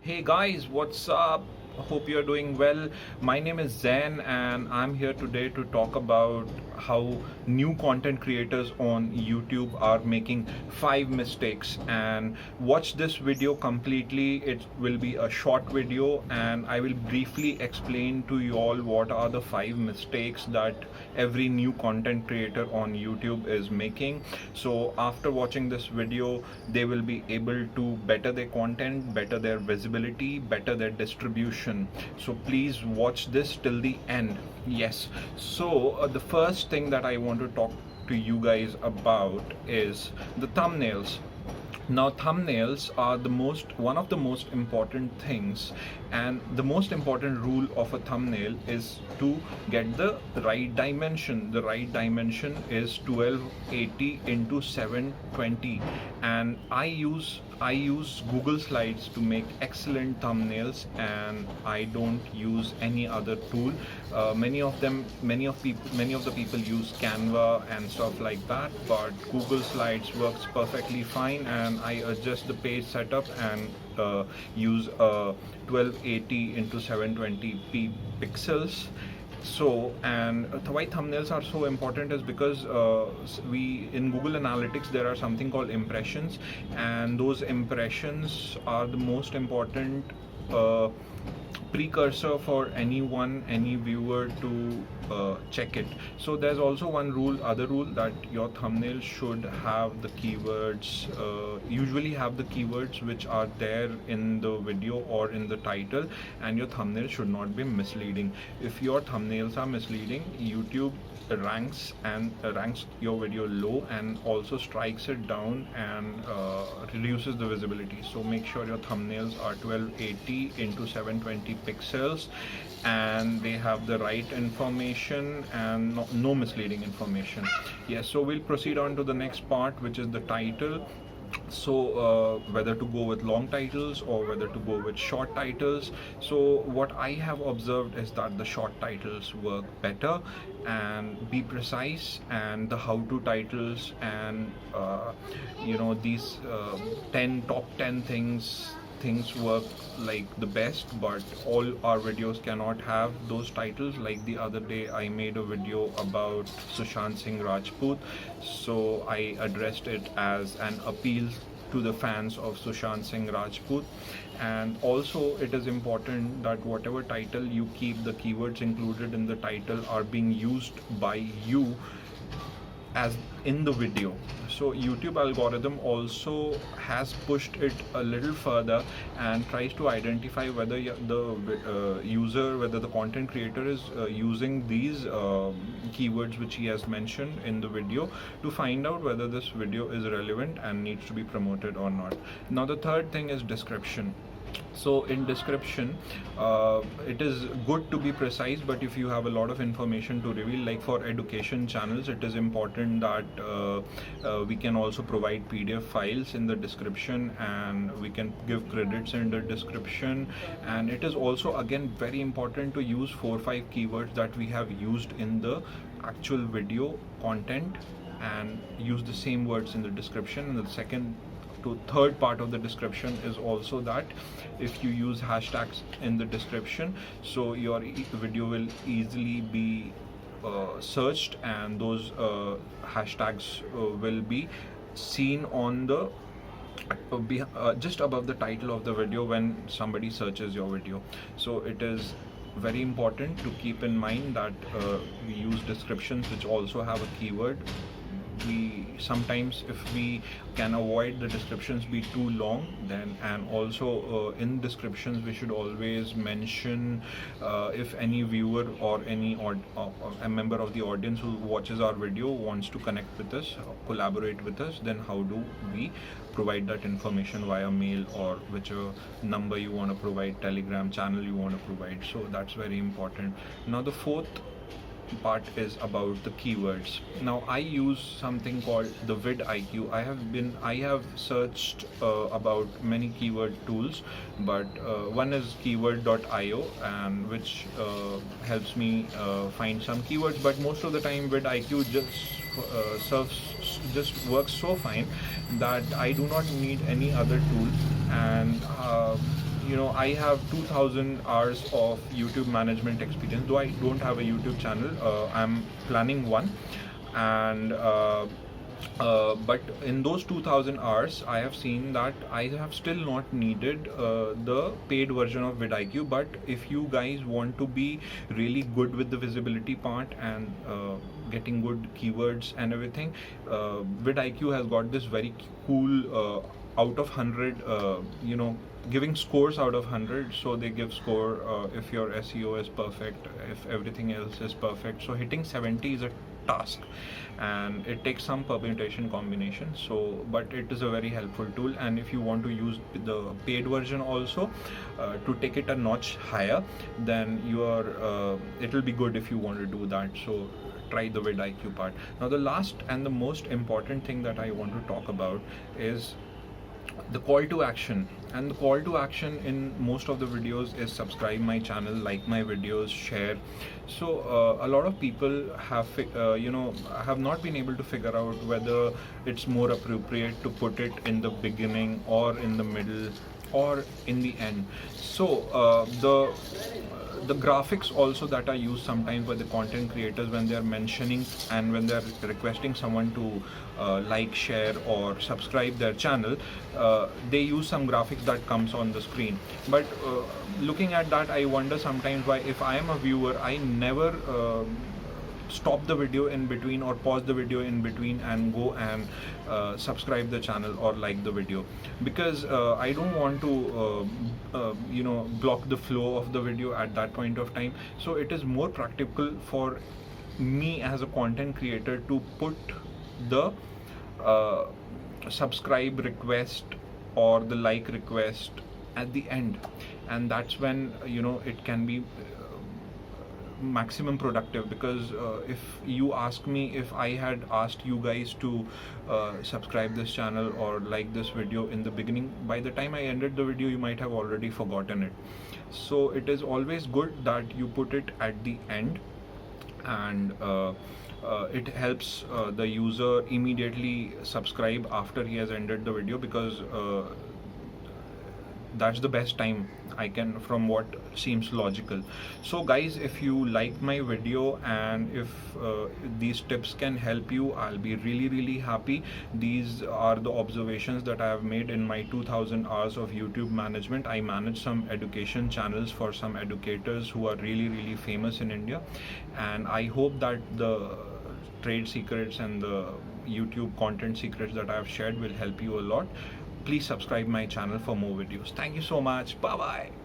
Hey guys, what's up? Hope you're doing well. My name is Zain and I'm here today to talk about how new content creators on YouTube are making 5 mistakes. And watch this video completely. It will be a short video and I will briefly explain to you all what are the 5 mistakes that every new content creator on YouTube is making. So after watching this video, they will be able to better their content, better their visibility, better their distribution. So please watch this till the end. Yes. So the first thing that I want to talk to you guys about is the thumbnails. Now, thumbnails are one of the most important things, and the most important rule of a thumbnail is to get the right dimension. The right dimension is 1280 into 720, and I use Google Slides to make excellent thumbnails, and I don't use any other tool. Many of the people use Canva and stuff like that, but Google Slides works perfectly fine, and I adjust the page setup and use 1280 into 720p pixels. So, and why thumbnails are so important is because we in Google Analytics there are something called impressions, and those impressions are the most important precursor for any viewer to check it. So there's also other rule, that your thumbnail should have the keywords, usually have the keywords which are there in the video or in the title, and your thumbnail should not be misleading. If your thumbnails are misleading, YouTube ranks your video low and also strikes it down and reduces the visibility. So make sure your thumbnails are 1280 into 720 pixels and they have the right information and no misleading information. Yes, so we'll proceed on to the next part, which is the title. So whether to go with long titles or whether to go with short titles. So what I have observed is that the short titles work better and be precise, and the how-to titles and these 10 top 10 things work like the best, but all our videos cannot have those titles. Like the other day I made a video about Sushant Singh Rajput, so I addressed it as an appeal to the fans of Sushant Singh Rajput. And also it is important that whatever title you keep, the keywords included in the title are being used by you as in the video. So YouTube algorithm also has pushed it a little further and tries to identify whether whether the content creator is using these keywords which he has mentioned in the video, to find out whether this video is relevant and needs to be promoted or not. Now the third thing is description. So in description, it is good to be precise, but if you have a lot of information to reveal, like for education channels, it is important that we can also provide PDF files in the description, and we can give credits in the description. And it is also again very important to use 4 or 5 keywords that we have used in the actual video content, and use the same words in the description. And the second to third part of the description is also that if you use hashtags in the description, so your video will easily be searched, and those hashtags will be seen on the just above the title of the video when somebody searches your video. So it is very important to keep in mind that we use descriptions which also have a keyword. We sometimes, if we can avoid the descriptions be too long, then, and also in descriptions we should always mention if any viewer or a member of the audience who watches our video wants to connect with us, collaborate with us, then how do we provide that information via mail or whichever number you want to provide, Telegram channel you want to provide. So that's very important. Now the fourth part is about the keywords. Now I use something called the vidIQ. I have searched about many keyword tools, but one is keyword.io, and which helps me find some keywords, but most of the time vidIQ just works so fine that I do not need any other tool. And I have 2000 hours of YouTube management experience, though I don't have a YouTube channel. I'm planning one, and but in those 2000 hours I have seen that I have still not needed the paid version of vidIQ. But if you guys want to be really good with the visibility part and getting good keywords and everything, vidIQ has got this very cool out of 100, giving scores out of 100. So they give score if your SEO is perfect, if everything else is perfect. So hitting 70 is a task, and it takes some permutation combination. So but it is a very helpful tool, and if you want to use the paid version also to take it a notch higher, then it will be good if you want to do that. So try the vidIQ part. Now the last and the most important thing that I want to talk about is the call to action. And the call to action in most of the videos is subscribe my channel, like my videos, share. So a lot of people have not been able to figure out whether it's more appropriate to put it in the beginning or in the middle or in the end. So the graphics also that are used sometimes by the content creators when they are mentioning and when they are requesting someone to like, share or subscribe their channel, they use some graphics that comes on the screen. But looking at that, I wonder sometimes why, if I am a viewer, I never stop the video in between or pause the video in between and go and subscribe the channel or like the video, because I don't want to block the flow of the video at that point of time. So it is more practical for me as a content creator to put the subscribe request or the like request at the end, and that's when it can be maximum productive. Because if you ask me, if I had asked you guys to subscribe this channel or like this video in the beginning, by the time I ended the video you might have already forgotten it. So it is always good that you put it at the end, and it helps the user immediately subscribe after he has ended the video, because that's the best time I can, from what seems logical. So guys, if you like my video and if these tips can help you, I'll be really happy. These are the observations that I have made in my 2000 hours of YouTube management. I manage some education channels for some educators who are really famous in India, and I hope that the trade secrets and the YouTube content secrets that I have shared will help you a lot. Please subscribe my channel for more videos. Thank you so much. Bye bye.